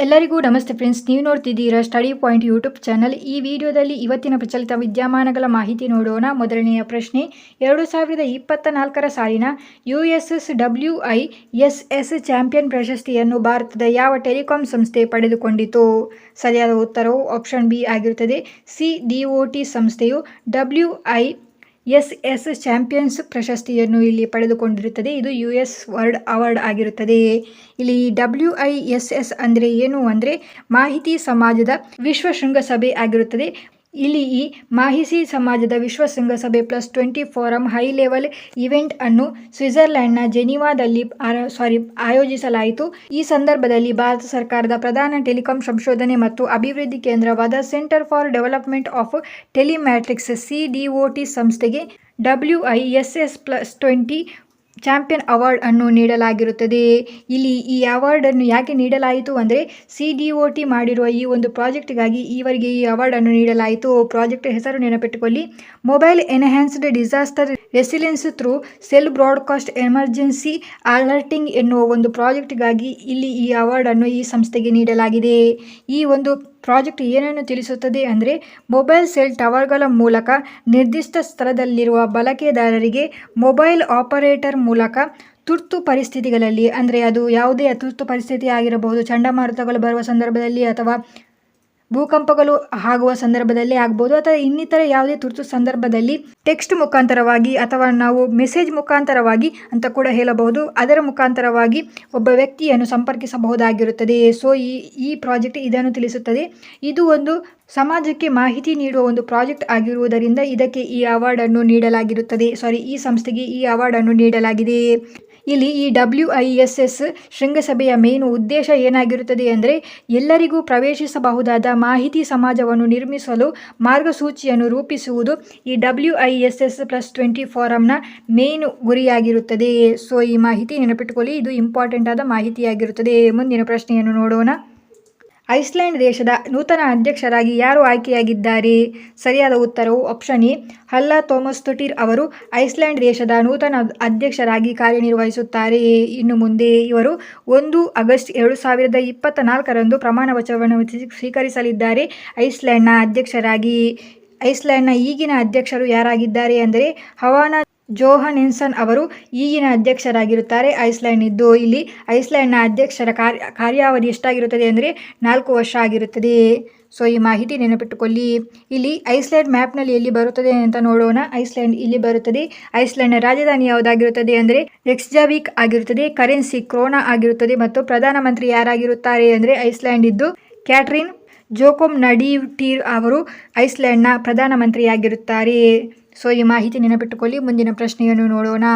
ಎಲ್ಲರಿಗೂ ನಮಸ್ತೆ ಫ್ರೆಂಡ್ಸ್, ನೀವು ನೋಡ್ತಿದ್ದೀರಾ ಸ್ಟಡಿ ಪಾಯಿಂಟ್ ಯೂಟ್ಯೂಬ್ ಚಾನಲ್. ಈ ವಿಡಿಯೋದಲ್ಲಿ ಇವತ್ತಿನ ಪ್ರಚಲಿತ ವಿದ್ಯಮಾನಗಳ ಮಾಹಿತಿ ನೋಡೋಣ. ಮೊದಲನೆಯ ಪ್ರಶ್ನೆ, 2024 ಸಾಲಿನ USSWISS ಚಾಂಪಿಯನ್ ಪ್ರಶಸ್ತಿಯನ್ನು ಭಾರತದ ಯಾವ ಟೆಲಿಕಾಂ ಸಂಸ್ಥೆ ಪಡೆದುಕೊಂಡಿತು? ಸರಿಯಾದ ಉತ್ತರವು ಆಪ್ಷನ್ ಬಿ ಆಗಿರುತ್ತದೆ. CDOT ಸಂಸ್ಥೆಯು WISS ಚಾಂಪಿಯನ್ಸ್ ಪ್ರಶಸ್ತಿಯನ್ನು ಇಲ್ಲಿ ಪಡೆದುಕೊಂಡಿರುತ್ತದೆ. ಇದು US ವರ್ಲ್ಡ್ ಅವಾರ್ಡ್ ಆಗಿರುತ್ತದೆ. ಇಲ್ಲಿ WISS ಅಂದರೆ ಏನು ಅಂದರೆ ಮಾಹಿತಿ ಸಮಾಜದ ವಿಶ್ವ ಶೃಂಗಸಭೆ ಆಗಿರುತ್ತದೆ. ಇಲ್ಲಿ ಈ ಮಾಹಿತಿ ಸಮಾಜದ ವಿಶ್ವ ಶೃಂಗಸಭೆ +20 ಫೋರಂ ಹೈ ಲೆವೆಲ್ ಇವೆಂಟ್ ಅನ್ನು ಸ್ವಿಟ್ಜರ್ಲೆಂಡ್ನ ಜೆನೀವಾದಲ್ಲಿ ಆಯೋಜಿಸಲಾಯಿತು. ಈ ಸಂದರ್ಭದಲ್ಲಿ ಭಾರತ ಸರ್ಕಾರದ ಪ್ರಧಾನ ಟೆಲಿಕಾಂ ಸಂಶೋಧನೆ ಮತ್ತು ಅಭಿವೃದ್ಧಿ ಕೇಂದ್ರವಾದ centre for development of telematics CDOT ಸಂಸ್ಥೆಗೆ WISS +20 ಚಾಂಪಿಯನ್ ಅವಾರ್ಡ್ ಅನ್ನು ನೀಡಲಾಗಿರುತ್ತದೆ. ಇಲ್ಲಿ ಈ ಅವಾರ್ಡ್ ಅನ್ನು ಯಾಕೆ ನೀಡಲಾಯಿತು ಅಂದರೆ CDOT ಮಾಡಿರುವ ಈ ಒಂದು ಪ್ರಾಜೆಕ್ಟ್ಗಾಗಿ ಇವರಿಗೆ ಈ ಅವಾರ್ಡ್ ಅನ್ನು ನೀಡಲಾಯಿತು. ಪ್ರಾಜೆಕ್ಟ್ ಹೆಸರು ನೆನಪಿಟ್ಟುಕೊಳ್ಳಿ, mobile enhanced disaster resilience through cell broadcast emergency alerting ಎನ್ನುವ ಒಂದು ಪ್ರಾಜೆಕ್ಟ್ಗಾಗಿ ಇಲ್ಲಿ ಈ ಅವಾರ್ಡ್ ಅನ್ನು ಈ ಸಂಸ್ಥೆಗೆ ನೀಡಲಾಗಿದೆ. ಈ ಒಂದು ಪ್ರಾಜೆಕ್ಟ್ ಏನನ್ನು ತಿಳಿಸುತ್ತದೆ ಅಂದರೆ ಮೊಬೈಲ್ ಸೆಲ್ ಟವರ್ಗಳ ಮೂಲಕ ನಿರ್ದಿಷ್ಟ ಸ್ಥಳದಲ್ಲಿರುವ ಬಳಕೆದಾರರಿಗೆ ಮೊಬೈಲ್ ಆಪರೇಟರ್ ಮೂಲಕ ತುರ್ತು ಪರಿಸ್ಥಿತಿಗಳಲ್ಲಿ, ಅಂದರೆ ಅದು ಯಾವುದೇ ತುರ್ತು ಪರಿಸ್ಥಿತಿ ಆಗಿರಬಹುದು, ಚಂಡಮಾರುತಗಳು ಬರುವ ಸಂದರ್ಭದಲ್ಲಿ ಅಥವಾ ಭೂಕಂಪಗಳು ಆಗುವ ಸಂದರ್ಭದಲ್ಲಿ ಆಗ್ಬೋದು, ಅಥವಾ ಇನ್ನಿತರ ಯಾವುದೇ ತುರ್ತು ಸಂದರ್ಭದಲ್ಲಿ ಟೆಕ್ಸ್ಟ್ ಮುಖಾಂತರವಾಗಿ ಅಥವಾ ನಾವು ಮೆಸೇಜ್ ಮುಖಾಂತರವಾಗಿ ಅಂತ ಕೂಡ ಹೇಳಬಹುದು, ಅದರ ಮುಖಾಂತರವಾಗಿ ಒಬ್ಬ ವ್ಯಕ್ತಿಯನ್ನು ಸಂಪರ್ಕಿಸಬಹುದಾಗಿರುತ್ತದೆ. ಸೊ ಈ ಪ್ರಾಜೆಕ್ಟ್ ಇದನ್ನು ತಿಳಿಸುತ್ತದೆ. ಇದು ಒಂದು ಸಮಾಜಕ್ಕೆ ಮಾಹಿತಿ ನೀಡುವ ಒಂದು ಪ್ರಾಜೆಕ್ಟ್ ಆಗಿರುವುದರಿಂದ ಇದಕ್ಕೆ ಈ ಅವಾರ್ಡ್ ಅನ್ನು ನೀಡಲಾಗಿರುತ್ತದೆ. ಈ ಸಂಸ್ಥೆಗೆ ಈ ಅವಾರ್ಡ್ ಅನ್ನು ನೀಡಲಾಗಿದೆ. ಇಲ್ಲಿ ಈ WISS ಶೃಂಗಸಭೆಯ ಮೇನು ಉದ್ದೇಶ ಏನಾಗಿರುತ್ತದೆ ಅಂದರೆ ಎಲ್ಲರಿಗೂ ಪ್ರವೇಶಿಸಬಹುದಾದ ಮಾಹಿತಿ ಸಮಾಜವನ್ನು ನಿರ್ಮಿಸಲು ಮಾರ್ಗಸೂಚಿಯನ್ನು ರೂಪಿಸುವುದು ಈ WISS +20 ಫೋರಂನ ಮೇನು ಗುರಿಯಾಗಿರುತ್ತದೆ. ಸೊ ಈ ಮಾಹಿತಿ ನೆನಪಿಟ್ಟುಕೊಳ್ಳಿ, ಇದು ಇಂಪಾರ್ಟೆಂಟ್ ಆದ ಮಾಹಿತಿಯಾಗಿರುತ್ತದೆ. ಮುಂದಿನ ಪ್ರಶ್ನೆಯನ್ನು ನೋಡೋಣ. ಐಸ್ಲ್ಯಾಂಡ್ ದೇಶದ ನೂತನ ಅಧ್ಯಕ್ಷರಾಗಿ ಯಾರು ಆಯ್ಕೆಯಾಗಿದ್ದಾರೆ? ಸರಿಯಾದ ಉತ್ತರವು ಆಪ್ಷನ್ ಎ ಹಲ್ಲಾ ಥೋಮಸ್ದೋಟಿರ್ ಅವರು ಐಸ್ಲ್ಯಾಂಡ್ ದೇಶದ ನೂತನ ಅಧ್ಯಕ್ಷರಾಗಿ ಕಾರ್ಯನಿರ್ವಹಿಸುತ್ತಾರೆ. ಇನ್ನು ಮುಂದೆ ಇವರು 1 ಆಗಸ್ಟ್ 2024 ಪ್ರಮಾಣ ವಚನವನ್ನು ಸ್ವೀಕರಿಸಲಿದ್ದಾರೆ ಐಸ್ಲ್ಯಾಂಡ್ನ ಅಧ್ಯಕ್ಷರಾಗಿ. ಐಸ್ಲ್ಯಾಂಡ್ನ ಈಗಿನ ಅಧ್ಯಕ್ಷರು ಯಾರಾಗಿದ್ದಾರೆ ಅಂದರೆ ಹವಾನಾ ಜೋಹಾನ್ಸನ್ ಅವರು ಈಗಿನ ಅಧ್ಯಕ್ಷರಾಗಿರುತ್ತಾರೆ ಐಸ್ಲ್ಯಾಂಡ್ನಿದ್ದು. ಇಲ್ಲಿ ಐಸ್ಲ್ಯಾಂಡ್ನ ಅಧ್ಯಕ್ಷರ ಕಾರ್ಯಾವಧಿ ಎಷ್ಟಾಗಿರುತ್ತದೆ ಅಂದರೆ 4 ವರ್ಷ ಆಗಿರುತ್ತದೆ. ಸೊ ಈ ಮಾಹಿತಿ ನೆನಪಿಟ್ಟುಕೊಳ್ಳಿ. ಇಲ್ಲಿ ಐಸ್ಲ್ಯಾಂಡ್ ಮ್ಯಾಪ್ನಲ್ಲಿ ಎಲ್ಲಿ ಬರುತ್ತದೆ ಅಂತ ನೋಡೋಣ. ಐಸ್ಲ್ಯಾಂಡ್ ಇಲ್ಲಿ ಬರುತ್ತದೆ. ಐಸ್ಲ್ಯಾಂಡ್ನ ರಾಜಧಾನಿ ಯಾವುದಾಗಿರುತ್ತದೆ ಅಂದರೆ ರೆಕ್ಸ್ಜಾವಿಕ್ ಆಗಿರುತ್ತದೆ. ಕರೆನ್ಸಿ ಕ್ರೋನಾ ಆಗಿರುತ್ತದೆ. ಮತ್ತು ಪ್ರಧಾನಮಂತ್ರಿ ಯಾರಾಗಿರುತ್ತಾರೆ ಅಂದರೆ ಐಸ್ಲ್ಯಾಂಡ್ ಇದ್ದು ಕ್ಯಾಟ್ರಿನ್ ಜೋಕೊಮ್ನಡೀವ್ಟಿರ್ ಅವರು ಐಸ್ಲ್ಯಾಂಡ್ನ ಪ್ರಧಾನಮಂತ್ರಿಯಾಗಿರುತ್ತಾರೆ. ಸೊ ಈ ಮಾಹಿತಿ ನೆನಪಿಟ್ಟುಕೊಳ್ಳಿ. ಮುಂದಿನ ಪ್ರಶ್ನೆಯನ್ನು ನೋಡೋಣ.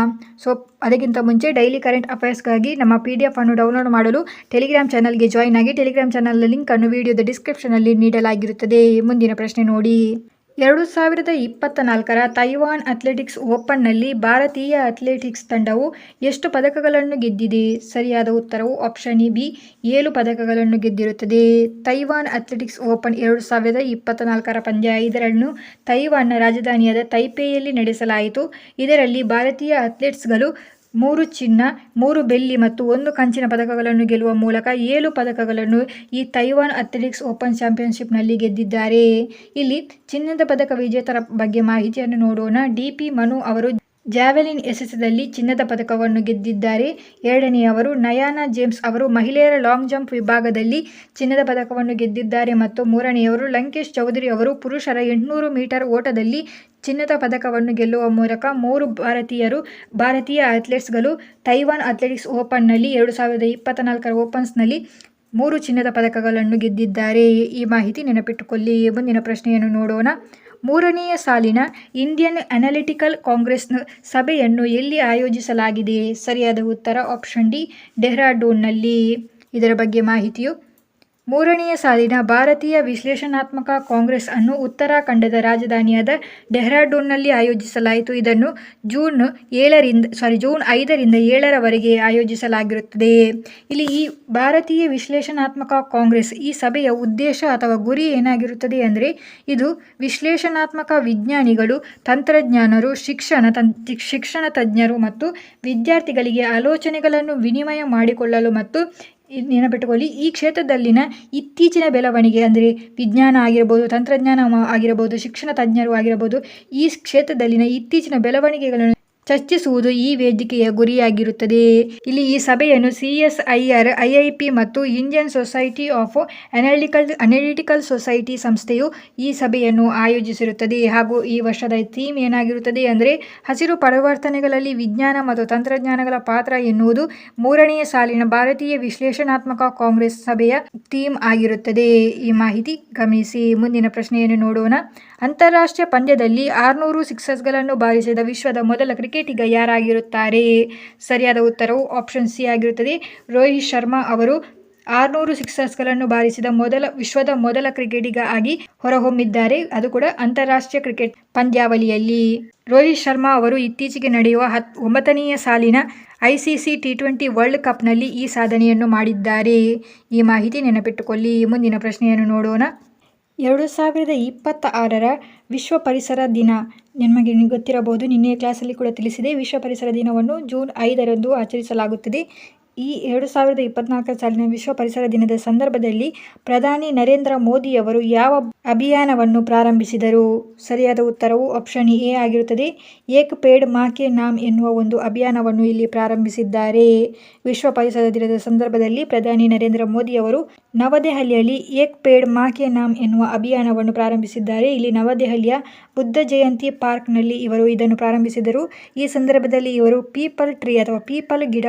ಸೊ ಅದಕ್ಕಿಂತ ಮುಂಚೆ ಡೈಲಿ ಕರೆಂಟ್ ಅಫೇರ್ಸ್ಗಾಗಿ ನಮ್ಮ PDF ಅನ್ನು ಡೌನ್ಲೋಡ್ ಮಾಡಲು ಟೆಲಿಗ್ರಾಮ್ ಚಾನಲ್ಗೆ ಜಾಯ್ನ್ ಆಗಿ. ಟೆಲಿಗ್ರಾಮ್ ಚಾನಲ್ ಲಿಂಕ್ ಅನ್ನು ವಿಡಿಯೋದ ಡಿಸ್ಕ್ರಿಪ್ಷನಲ್ಲಿ ನೀಡಲಾಗಿರುತ್ತದೆ. ಮುಂದಿನ ಪ್ರಶ್ನೆ ನೋಡಿ. 2024 ತೈವಾನ್ ಅಥ್ಲೆಟಿಕ್ಸ್ ಓಪನ್ನಲ್ಲಿ ಭಾರತೀಯ ಅಥ್ಲೆಟಿಕ್ಸ್ ತಂಡವು ಎಷ್ಟು ಪದಕಗಳನ್ನು ಗೆದ್ದಿದೆ? ಸರಿಯಾದ ಉತ್ತರವು ಆಪ್ಷನ್ ಬಿ 7 ಪದಕಗಳನ್ನು ಗೆದ್ದಿರುತ್ತದೆ. ತೈವಾನ್ ಅಥ್ಲೆಟಿಕ್ಸ್ ಓಪನ್ 2024 ಪಂದ್ಯ 5 ತೈವಾನ್ನ ರಾಜಧಾನಿಯಾದ ತೈಪೇಯಲ್ಲಿ ನಡೆಸಲಾಯಿತು. ಇದರಲ್ಲಿ ಭಾರತೀಯ ಅಥ್ಲೆಟ್ಸ್ಗಳು 3 ಚಿನ್ನ, 3 ಬೆಳ್ಳಿ ಮತ್ತು 1 ಕಂಚಿನ ಪದಕಗಳನ್ನು ಗೆಲ್ಲುವ ಮೂಲಕ 7 ಪದಕಗಳನ್ನು ಈ ತೈವಾನ್ ಅಥ್ಲೆಟಿಕ್ಸ್ ಓಪನ್ ಚಾಂಪಿಯನ್ಶಿಪ್ನಲ್ಲಿ ಗೆದ್ದಿದ್ದಾರೆ. ಇಲ್ಲಿ ಚಿನ್ನದ ಪದಕ ವಿಜೇತರ ಬಗ್ಗೆ ಮಾಹಿತಿಯನ್ನು ನೋಡೋಣ. DP ಮನು ಅವರು ಜಾವೆಲಿನ್ ಎಸೆತದಲ್ಲಿ ಚಿನ್ನದ ಪದಕವನ್ನು ಗೆದ್ದಿದ್ದಾರೆ. ಎರಡನೆಯವರು ನಯಾನಾ ಜೇಮ್ಸ್ ಅವರು ಮಹಿಳೆಯರ ಲಾಂಗ್ ಜಂಪ್ ವಿಭಾಗದಲ್ಲಿ ಚಿನ್ನದ ಪದಕವನ್ನು ಗೆದ್ದಿದ್ದಾರೆ. ಮತ್ತು ಮೂರನೆಯವರು ಲಂಕೇಶ್ ಚೌಧರಿ ಅವರು ಪುರುಷರ 800 ಮೀಟರ್ ಓಟದಲ್ಲಿ ಚಿನ್ನದ ಪದಕವನ್ನು ಗೆಲ್ಲುವ ಮೂಲಕ 3 ಭಾರತೀಯ ಅಥ್ಲೆಟ್ಸ್ಗಳು ತೈವಾನ್ ಅಥ್ಲೆಟಿಕ್ಸ್ ಓಪನ್ನಲ್ಲಿ 2024 ಓಪನ್ಸ್ನಲ್ಲಿ 3 ಚಿನ್ನದ ಪದಕಗಳನ್ನು ಗೆದ್ದಿದ್ದಾರೆ. ಈ ಮಾಹಿತಿ ನೆನಪಿಟ್ಟುಕೊಳ್ಳಿ. ಮುಂದಿನ ಪ್ರಶ್ನೆಯನ್ನು ನೋಡೋಣ. 3ನೇ ಸಾಲಿನ ಇಂಡಿಯನ್ ಅನಾಲಿಟಿಕಲ್ ಕಾಂಗ್ರೆಸ್ನ ಸಭೆಯನ್ನು ಎಲ್ಲಿ ಆಯೋಜಿಸಲಾಗಿದೆ? ಸರಿಯಾದ ಉತ್ತರ ಆಪ್ಷನ್ ಡಿ ಡೆಹ್ರಾಡೂನ್ನಲ್ಲಿ. ಇದರ ಬಗ್ಗೆ ಮಾಹಿತಿಯು 3ನೇ ಸಾಲಿನ ಭಾರತೀಯ ವಿಶ್ಲೇಷಣಾತ್ಮಕ ಕಾಂಗ್ರೆಸ್ ಅನ್ನು ಉತ್ತರಾಖಂಡದ ರಾಜಧಾನಿಯಾದ ಡೆಹ್ರಾಡೂನ್ನಲ್ಲಿ ಆಯೋಜಿಸಲಾಯಿತು. ಇದನ್ನು ಜೂನ್ 5ರಿಂದ 7ರವರೆಗೆ ಆಯೋಜಿಸಲಾಗಿರುತ್ತದೆ. ಇಲ್ಲಿ ಈ ಭಾರತೀಯ ವಿಶ್ಲೇಷಣಾತ್ಮಕ ಕಾಂಗ್ರೆಸ್ ಈ ಸಭೆಯ ಉದ್ದೇಶ ಅಥವಾ ಗುರಿ ಏನಾಗಿರುತ್ತದೆ ಅಂದರೆ ಇದು ವಿಶ್ಲೇಷಣಾತ್ಮಕ ವಿಜ್ಞಾನಿಗಳು, ತಂತ್ರಜ್ಞಾನರು, ಶಿಕ್ಷಣ ತಜ್ಞರು ಮತ್ತು ವಿದ್ಯಾರ್ಥಿಗಳಿಗೆ ಆಲೋಚನೆಗಳನ್ನು ವಿನಿಮಯ ಮಾಡಿಕೊಳ್ಳಲು ಮತ್ತು ನೆನಪಿಟ್ಟುಕೊಳ್ಳಿ. ಈ ಕ್ಷೇತ್ರದಲ್ಲಿನ ಇತ್ತೀಚಿನ ಬೆಳವಣಿಗೆ ಅಂದರೆ ವಿಜ್ಞಾನ ಆಗಿರಬಹುದು, ತಂತ್ರಜ್ಞಾನ ಆಗಿರಬಹುದು, ಶಿಕ್ಷಣ ತಜ್ಞರು ಆಗಿರಬಹುದು, ಈ ಕ್ಷೇತ್ರದಲ್ಲಿನ ಇತ್ತೀಚಿನ ಬೆಳವಣಿಗೆಗಳನ್ನು ಚರ್ಚಿಸುವುದು ಈ ವೇದಿಕೆಯ ಗುರಿಯಾಗಿರುತ್ತದೆ. ಇಲ್ಲಿ ಈ ಸಭೆಯನ್ನು CSIR, IIP ಮತ್ತು Indian society of analytical society ಸಂಸ್ಥೆಯು ಈ ಸಭೆಯನ್ನು ಆಯೋಜಿಸಿರುತ್ತದೆ. ಹಾಗೂ ಈ ವರ್ಷದ ಥೀಮ್ ಏನಾಗಿರುತ್ತದೆ ಅಂದರೆ ಹಸಿರು ಪರಿವರ್ತನೆಗಳಲ್ಲಿ ವಿಜ್ಞಾನ ಮತ್ತು ತಂತ್ರಜ್ಞಾನಗಳ ಪಾತ್ರ ಎನ್ನುವುದು 3ನೇ ಸಾಲಿನ ಭಾರತೀಯ ವಿಶ್ಲೇಷಣಾತ್ಮಕ ಕಾಂಗ್ರೆಸ್ ಸಭೆಯ ಥೀಮ್ ಆಗಿರುತ್ತದೆ. ಈ ಮಾಹಿತಿ ಗಮನಿಸಿ. ಮುಂದಿನ ಪ್ರಶ್ನೆಯನ್ನು ನೋಡೋಣ. ಅಂತಾರಾಷ್ಟ್ರೀಯ ಪಂದ್ಯದಲ್ಲಿ 600 ಸಿಕ್ಸರ್ಗಳನ್ನು ಬಾರಿಸಿದ ವಿಶ್ವದ ಮೊದಲ ಕ್ರಿಕೆಟಿಗ ಯಾರಾಗಿರುತ್ತಾರೆ? ಸರಿಯಾದ ಉತ್ತರವು ಆಪ್ಷನ್ ಸಿ ಆಗಿರುತ್ತದೆ. ರೋಹಿತ್ ಶರ್ಮಾ ಅವರು 600 ಸಿಕ್ಸರ್ಸ್ಗಳನ್ನು ಬಾರಿಸಿದ ವಿಶ್ವದ ಮೊದಲ ಕ್ರಿಕೆಟಿಗ ಆಗಿ ಹೊರಹೊಮ್ಮಿದ್ದಾರೆ. ಅದು ಕೂಡ ಅಂತಾರಾಷ್ಟ್ರೀಯ ಕ್ರಿಕೆಟ್ ಪಂದ್ಯಾವಳಿಯಲ್ಲಿ. ರೋಹಿತ್ ಶರ್ಮಾ ಅವರು ಇತ್ತೀಚೆಗೆ ನಡೆಯುವ 9ನೇ ಸಾಲಿನ ICC T20 ವರ್ಲ್ಡ್ ಕಪ್ನಲ್ಲಿ ಈ ಸಾಧನೆಯನ್ನು ಮಾಡಿದ್ದಾರೆ. ಈ ಮಾಹಿತಿ ನೆನಪಿಟ್ಟುಕೊಳ್ಳಿ. ಮುಂದಿನ ಪ್ರಶ್ನೆಯನ್ನು ನೋಡೋಣ. 2026ರ ವಿಶ್ವ ಪರಿಸರ ದಿನ ನಿಮಗೆ ಗೊತ್ತಿರಬಹುದು. ನಿನ್ನೆಯ ಕ್ಲಾಸಲ್ಲಿ ಕೂಡ ತಿಳಿಸಿದೆ. ವಿಶ್ವ ಪರಿಸರ ದಿನವನ್ನು ಜೂನ್ 5ರಂದು ಆಚರಿಸಲಾಗುತ್ತದೆ. ಈ 2024 ಸಾಲಿನ ವಿಶ್ವ ಪರಿಸರ ದಿನದ ಸಂದರ್ಭದಲ್ಲಿ ಪ್ರಧಾನಿ ನರೇಂದ್ರ ಮೋದಿಯವರು ಯಾವ ಅಭಿಯಾನವನ್ನು ಪ್ರಾರಂಭಿಸಿದರು? ಸರಿಯಾದ ಉತ್ತರವು ಆಪ್ಷನ್ ಎ ಆಗಿರುತ್ತದೆ. ಏಕ್ ಪೇಡ್ ಮಾ ಕೆ ನಾಮ್ ಎನ್ನುವ ಒಂದು ಅಭಿಯಾನವನ್ನು ಇಲ್ಲಿ ಪ್ರಾರಂಭಿಸಿದ್ದಾರೆ. ವಿಶ್ವ ಪರಿಸರ ದಿನದ ಸಂದರ್ಭದಲ್ಲಿ ಪ್ರಧಾನಿ ನರೇಂದ್ರ ಮೋದಿಯವರು ನವದೆಹಲಿಯಲ್ಲಿ ಏಕ್ ಪೇಡ್ ಮಾ ಕೆ ನಾಮ್ ಎನ್ನುವ ಅಭಿಯಾನವನ್ನು ಪ್ರಾರಂಭಿಸಿದ್ದಾರೆ. ಇಲ್ಲಿ ನವದೆಹಲಿಯ ಬುದ್ಧ ಜಯಂತಿ ಪಾರ್ಕ್ನಲ್ಲಿ ಇವರು ಇದನ್ನು ಪ್ರಾರಂಭಿಸಿದರು. ಈ ಸಂದರ್ಭದಲ್ಲಿ ಇವರು ಪೀಪಲ್ ಟ್ರೀ ಅಥವಾ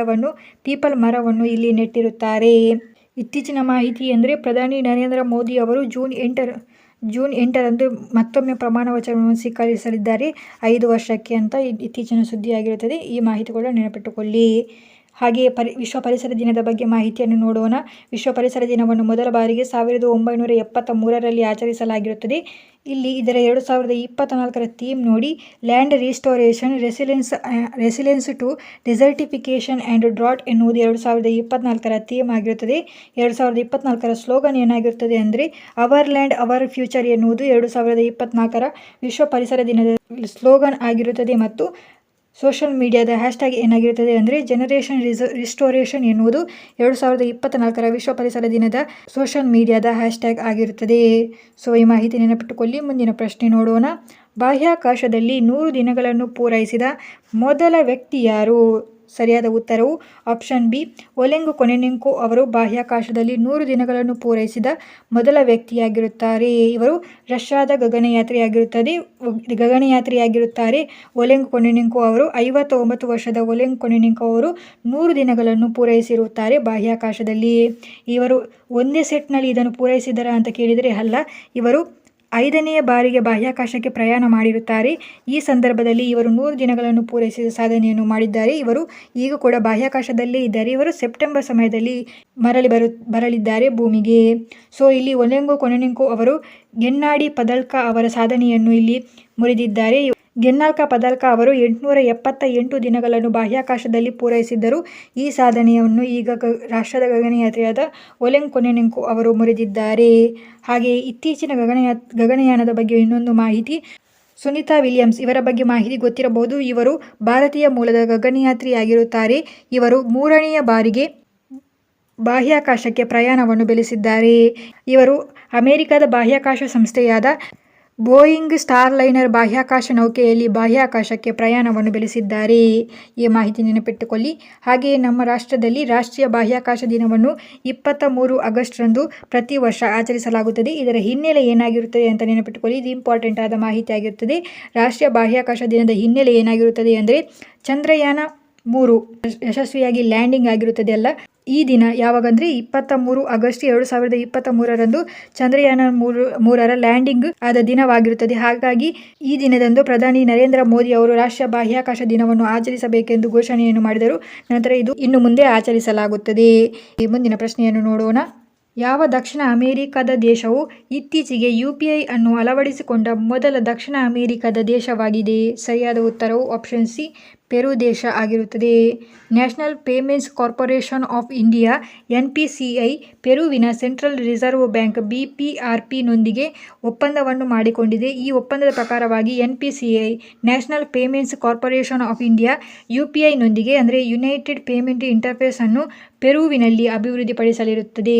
ಪೀಪಲ್ ಮರವನ್ನು ಇಲ್ಲಿ ನೆಟ್ಟಿರುತ್ತಾರೆ. ಇತ್ತೀಚಿನ ಮಾಹಿತಿ ಅಂದರೆ ಪ್ರಧಾನಿ ನರೇಂದ್ರ ಮೋದಿ ಅವರು ಜೂನ್ 8ರಂದು ಮತ್ತೊಮ್ಮೆ ಪ್ರಮಾಣ ವಚನವನ್ನು ಸ್ವೀಕರಿಸಲಿದ್ದಾರೆ 5 ವರ್ಷಕ್ಕೆ ಅಂತ ಇತ್ತೀಚಿನ ಸುದ್ದಿಯಾಗಿರುತ್ತದೆ. ಈ ಮಾಹಿತಿ ಕೂಡ ನೆನಪಿಟ್ಟುಕೊಳ್ಳಿ. ಹಾಗೆಯೇ ವಿಶ್ವ ಪರಿಸರ ದಿನದ ಬಗ್ಗೆ ಮಾಹಿತಿಯನ್ನು ನೋಡೋಣ. ವಿಶ್ವ ಪರಿಸರ ದಿನವನ್ನು ಮೊದಲ ಬಾರಿಗೆ 1973ರಲ್ಲಿ ಆಚರಿಸಲಾಗಿರುತ್ತದೆ. ಇಲ್ಲಿ ಇದರ 2024ರ ಥೀಮ್ ನೋಡಿ. Land restoration, resilience to desertification and drought ಎನ್ನುವುದು 2024ರ ಥೀಮ್ ಆಗಿರುತ್ತದೆ. 2024ರ ಸ್ಲೋಗನ್ ಏನಾಗಿರುತ್ತದೆ ಅಂದರೆ ಅವರ್ ಲ್ಯಾಂಡ್ ಅವರ್ ಫ್ಯೂಚರ್ ಎನ್ನುವುದು 2024ರ ವಿಶ್ವ ಪರಿಸರ ದಿನದ ಸ್ಲೋಗನ್ ಆಗಿರುತ್ತದೆ. ಮತ್ತು ಸೋಷಿಯಲ್ ಮೀಡಿಯಾದ ಹ್ಯಾಶ್ಟ್ಯಾಗ್ ಏನಾಗಿರುತ್ತದೆ ಅಂದರೆ ಜನರೇಷನ್ ರಿಸ್ಟೋರೇಷನ್ ಎನ್ನುವುದು 2024ರ ವಿಶ್ವ ಪರಿಸರ ದಿನದ ಸೋಷಿಯಲ್ ಮೀಡಿಯಾದ ಹ್ಯಾಶ್ಟ್ಯಾಗ್ ಆಗಿರುತ್ತದೆ. ಸೊ ಈ ಮಾಹಿತಿ ನೆನಪಿಟ್ಟುಕೊಳ್ಳಿ. ಮುಂದಿನ ಪ್ರಶ್ನೆ ನೋಡೋಣ. ಬಾಹ್ಯಾಕಾಶದಲ್ಲಿ 100 ದಿನಗಳನ್ನು ಪೂರೈಸಿದ ಮೊದಲ ವ್ಯಕ್ತಿ ಯಾರು? ಸರಿಯಾದ ಉತ್ತರವು ಆಪ್ಷನ್ ಬಿ. ಒಲೆಗ್ ಕೊನೆನೆಂಕೋ ಅವರು ಬಾಹ್ಯಾಕಾಶದಲ್ಲಿ 100 ದಿನಗಳನ್ನು ಪೂರೈಸಿದ ಮೊದಲ ವ್ಯಕ್ತಿಯಾಗಿರುತ್ತಾರೆ. ಇವರು ರಷ್ಯಾದ ಗಗನಯಾತ್ರಿಯಾಗಿರುತ್ತಾರೆ. ಒಲೆಗ್ ಕೊನೆನೆಂಕೋ ಅವರು 59 ವರ್ಷದ ಒಲೆಗ್ ಕೊನೆನೆಂಕೋ ಅವರು 100 ದಿನಗಳನ್ನು ಪೂರೈಸಿರುತ್ತಾರೆ ಬಾಹ್ಯಾಕಾಶದಲ್ಲಿ. ಇವರು ಒಂದೇ ಸೆಟ್ನಲ್ಲಿ ಇದನ್ನು ಪೂರೈಸಿದರಾ ಅಂತ ಕೇಳಿದರೆ ಅಲ್ಲ. ಇವರು 5ನೇ ಬಾರಿಗೆ ಬಾಹ್ಯಾಕಾಶಕ್ಕೆ ಪ್ರಯಾಣ ಮಾಡಿರುತ್ತಾರೆ. ಈ ಸಂದರ್ಭದಲ್ಲಿ ಇವರು 100 ದಿನಗಳನ್ನು ಪೂರೈಸಿದ ಸಾಧನೆಯನ್ನು ಮಾಡಿದ್ದಾರೆ. ಇವರು ಈಗ ಕೂಡ ಬಾಹ್ಯಾಕಾಶದಲ್ಲೇ ಇದ್ದಾರೆ. ಇವರು ಸೆಪ್ಟೆಂಬರ್ ಸಮಯದಲ್ಲಿ ಬರಲಿದ್ದಾರೆ ಭೂಮಿಗೆ. ಸೊ ಇಲ್ಲಿ ಒಲೆಗ್ ಕೊನೆನೆಂಕೋ ಅವರು ಗೆನ್ನಾಡಿ ಪದಲ್ಕಾ ಅವರ ಸಾಧನೆಯನ್ನು ಇಲ್ಲಿ ಮುರಿದಿದ್ದಾರೆ. ಗೆನ್ನಾಲ್ಕ ಪದಲ್ಕಾ ಅವರು 878 ದಿನಗಳನ್ನು ಬಾಹ್ಯಾಕಾಶದಲ್ಲಿ ಪೂರೈಸಿದ್ದರು. ಈ ಸಾಧನೆಯನ್ನು ಈಗ ರಾಷ್ಟ್ರದ ಗಗನಯಾತ್ರಿಯಾದ ಒಲೆಗ್ ಕೊನೆನೆಂಕೋ ಅವರು ಮುರಿದಿದ್ದಾರೆ. ಹಾಗೆಯೇ ಇತ್ತೀಚಿನ ಗಗನಯಾನದ ಬಗ್ಗೆ ಇನ್ನೊಂದು ಮಾಹಿತಿ. ಸುನೀತಾ ವಿಲಿಯಮ್ಸ್ ಇವರ ಬಗ್ಗೆ ಮಾಹಿತಿ ಗೊತ್ತಿರಬಹುದು. ಇವರು ಭಾರತೀಯ ಮೂಲದ ಗಗನಯಾತ್ರಿಯಾಗಿರುತ್ತಾರೆ. ಇವರು 3ನೇ ಬಾರಿಗೆ ಬಾಹ್ಯಾಕಾಶಕ್ಕೆ ಪ್ರಯಾಣವನ್ನು ಬೆಳೆಸಿದ್ದಾರೆ. ಇವರು ಅಮೆರಿಕದ ಬಾಹ್ಯಾಕಾಶ ಸಂಸ್ಥೆಯಾದ ಬೋಯಿಂಗ್ ಸ್ಟಾರ್ಲೈನರ್ ಬಾಹ್ಯಾಕಾಶ ನೌಕೆಯಲ್ಲಿ ಬಾಹ್ಯಾಕಾಶಕ್ಕೆ ಪ್ರಯಾಣವನ್ನು ಬೆಳೆಸಿದ್ದಾರೆ. ಈ ಮಾಹಿತಿ ನೆನಪಿಟ್ಟುಕೊಳ್ಳಿ. ಹಾಗೆಯೇ ನಮ್ಮ ರಾಷ್ಟ್ರದಲ್ಲಿ ರಾಷ್ಟ್ರೀಯ ಬಾಹ್ಯಾಕಾಶ ದಿನವನ್ನು 23 ಆಗಸ್ಟ್ರಂದು ಪ್ರತಿ ವರ್ಷ ಆಚರಿಸಲಾಗುತ್ತದೆ. ಇದರ ಹಿನ್ನೆಲೆ ಏನಾಗಿರುತ್ತದೆ ಅಂತ ನೆನಪಿಟ್ಟುಕೊಳ್ಳಿ. ಇದು ಇಂಪಾರ್ಟೆಂಟ್ ಆದ ಮಾಹಿತಿ ಆಗಿರುತ್ತದೆ. ರಾಷ್ಟ್ರೀಯ ಬಾಹ್ಯಾಕಾಶ ದಿನದ ಹಿನ್ನೆಲೆ ಏನಾಗಿರುತ್ತದೆ ಅಂದರೆ ಚಂದ್ರಯಾನ 3 ಯಶಸ್ವಿಯಾಗಿ ಲ್ಯಾಂಡಿಂಗ್ ಆಗಿರುತ್ತದೆ ಅಲ್ಲ. ಈ ದಿನ ಯಾವಾಗಂದರೆ 23 ಆಗಸ್ಟ್ 2023ರಂದು ಚಂದ್ರಯಾನ 3ರ ಲ್ಯಾಂಡಿಂಗ್ ಆದ ದಿನವಾಗಿರುತ್ತದೆ. ಹಾಗಾಗಿ ಈ ದಿನದಂದು ಪ್ರಧಾನಿ ನರೇಂದ್ರ ಮೋದಿ ಅವರು ರಾಷ್ಟ್ರೀಯ ಬಾಹ್ಯಾಕಾಶ ದಿನವನ್ನು ಆಚರಿಸಬೇಕೆಂದು ಘೋಷಣೆಯನ್ನು ಮಾಡಿದರು. ನಂತರ ಇದು ಇನ್ನು ಮುಂದೆ ಆಚರಿಸಲಾಗುತ್ತದೆ. ಮುಂದಿನ ಪ್ರಶ್ನೆಯನ್ನು ನೋಡೋಣ. ಯಾವ ದಕ್ಷಿಣ ಅಮೆರಿಕದ ದೇಶವು ಇತ್ತೀಚೆಗೆ UPI ಅನ್ನು ಅಳವಡಿಸಿಕೊಂಡ ಮೊದಲ ದಕ್ಷಿಣ ಅಮೆರಿಕದ ದೇಶವಾಗಿದೆ? ಸರಿಯಾದ ಉತ್ತರವು ಆಪ್ಷನ್ ಸಿ. ಪೆರು ದೇಶ ಆಗಿರುತ್ತದೆ. National payments corporation of India NPCI ಪೆರುವಿನ ಸೆಂಟ್ರಲ್ ರಿಸರ್ವ್ ಬ್ಯಾಂಕ್ BPRP ನೊಂದಿಗೆ ಒಪ್ಪಂದವನ್ನು ಮಾಡಿಕೊಂಡಿದೆ. ಈ ಒಪ್ಪಂದದ ಪ್ರಕಾರವಾಗಿ NPCI national payments corporation of India UPI ನೊಂದಿಗೆ ಅಂದರೆ ಯುನೈಟೆಡ್ ಪೇಮೆಂಟ್ ಇಂಟರ್ಫೇಸ್ ಅನ್ನು ಪೆರುವಿನಲ್ಲಿ ಅಭಿವೃದ್ಧಿಪಡಿಸಲಿರುತ್ತದೆ.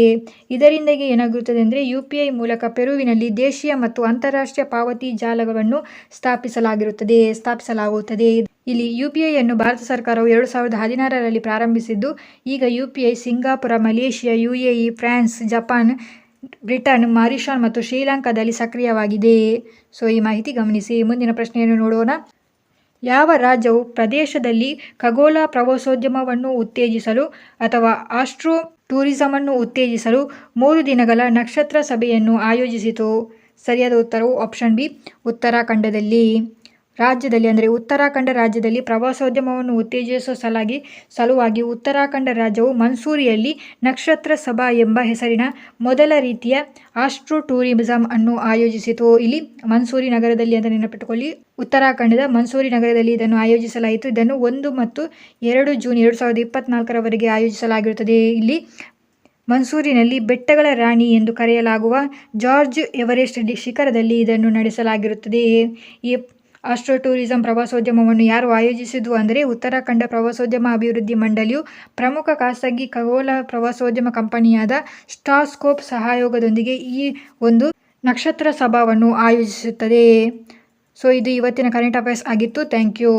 ಇದರಿಂದಾಗಿ ಏನಾಗಿರುತ್ತದೆ ಅಂದರೆ UPI ಮೂಲಕ ಪೆರುವಿನಲ್ಲಿ ದೇಶೀಯ ಮತ್ತು ಅಂತಾರಾಷ್ಟ್ರೀಯ ಪಾವತಿ ಜಾಲವನ್ನು ಸ್ಥಾಪಿಸಲಾಗುತ್ತದೆ. ಇಲ್ಲಿ UPI ಅನ್ನು ಭಾರತ ಸರ್ಕಾರವು 2016ರಲ್ಲಿ ಪ್ರಾರಂಭಿಸಿದ್ದು, ಈಗ UPI Singapore, Malaysia, UAE, France, Japan, Britain, Mauritius ಮತ್ತು ಶ್ರೀಲಂಕಾದಲ್ಲಿ ಸಕ್ರಿಯವಾಗಿದೆ. ಸೊ ಈ ಮಾಹಿತಿ ಗಮನಿಸಿ. ಮುಂದಿನ ಪ್ರಶ್ನೆಯನ್ನು ನೋಡೋಣ. ಯಾವ ರಾಜ್ಯವು ಪ್ರದೇಶದಲ್ಲಿ ಖಗೋಳ ಪ್ರವಾಸೋದ್ಯಮವನ್ನು ಉತ್ತೇಜಿಸಲು ಅಥವಾ ಆಸ್ಟ್ರೋ ಟೂರಿಸಮನ್ನು ಉತ್ತೇಜಿಸಲು 3 ದಿನಗಳ ನಕ್ಷತ್ರ ಸಭೆಯನ್ನು ಆಯೋಜಿಸಿತು? ಸರಿಯಾದ ಉತ್ತರವು ಆಪ್ಷನ್ ಬಿ, ಉತ್ತರಾಖಂಡದಲ್ಲಿ. ಉತ್ತರಾಖಂಡ ರಾಜ್ಯದಲ್ಲಿ ಪ್ರವಾಸೋದ್ಯಮವನ್ನು ಉತ್ತೇಜಿಸುವ ಸಲುವಾಗಿ ಉತ್ತರಾಖಂಡ ರಾಜ್ಯವು ಮನ್ಸೂರಿಯಲ್ಲಿ ನಕ್ಷತ್ರ ಸಭಾ ಎಂಬ ಹೆಸರಿನ ಮೊದಲ ರೀತಿಯ ಆಸ್ಟ್ರೋ ಟೂರಿಸಂ ಅನ್ನು ಆಯೋಜಿಸಿತು. ಇಲ್ಲಿ ಮನ್ಸೂರಿ ನಗರದಲ್ಲಿ ಅಂತ ನೆನಪಿಟ್ಟುಕೊಳ್ಳಿ. ಉತ್ತರಾಖಂಡದ ಮನ್ಸೂರಿ ನಗರದಲ್ಲಿ ಇದನ್ನು ಆಯೋಜಿಸಲಾಯಿತು. ಇದನ್ನು 1 ಮತ್ತು 2 ಜೂನ್ 2024ರವರೆಗೆ ಆಯೋಜಿಸಲಾಗಿರುತ್ತದೆ. ಇಲ್ಲಿ ಮನ್ಸೂರಿನಲ್ಲಿ ಬೆಟ್ಟಗಳ ರಾಣಿ ಎಂದು ಕರೆಯಲಾಗುವ ಜಾರ್ಜ್ ಎವರೆಸ್ಟ್ ಶಿಖರದಲ್ಲಿ ಇದನ್ನು ನಡೆಸಲಾಗಿರುತ್ತದೆ. ಈ ಆಸ್ಟ್ರೋ ಟೂರಿಸಂ ಪ್ರವಾಸೋದ್ಯಮವನ್ನು ಯಾರು ಆಯೋಜಿಸಿದ್ದು ಅಂದರೆ ಉತ್ತರಾಖಂಡ ಪ್ರವಾಸೋದ್ಯಮ ಅಭಿವೃದ್ಧಿ ಮಂಡಳಿಯು ಪ್ರಮುಖ ಖಾಸಗಿ ಖಗೋಳ ಪ್ರವಾಸೋದ್ಯಮ ಕಂಪನಿಯಾದ ಸ್ಟಾರ್ಸ್ಕೋಪ್ ಸಹಯೋಗದೊಂದಿಗೆ ಈ ಒಂದು ನಕ್ಷತ್ರ ಸಭಾವನ್ನು ಆಯೋಜಿಸುತ್ತದೆ. ಸೊ ಇದು ಇವತ್ತಿನ ಕರೆಂಟ್ ಅಫೇರ್ಸ್ ಆಗಿತ್ತು. Thank you.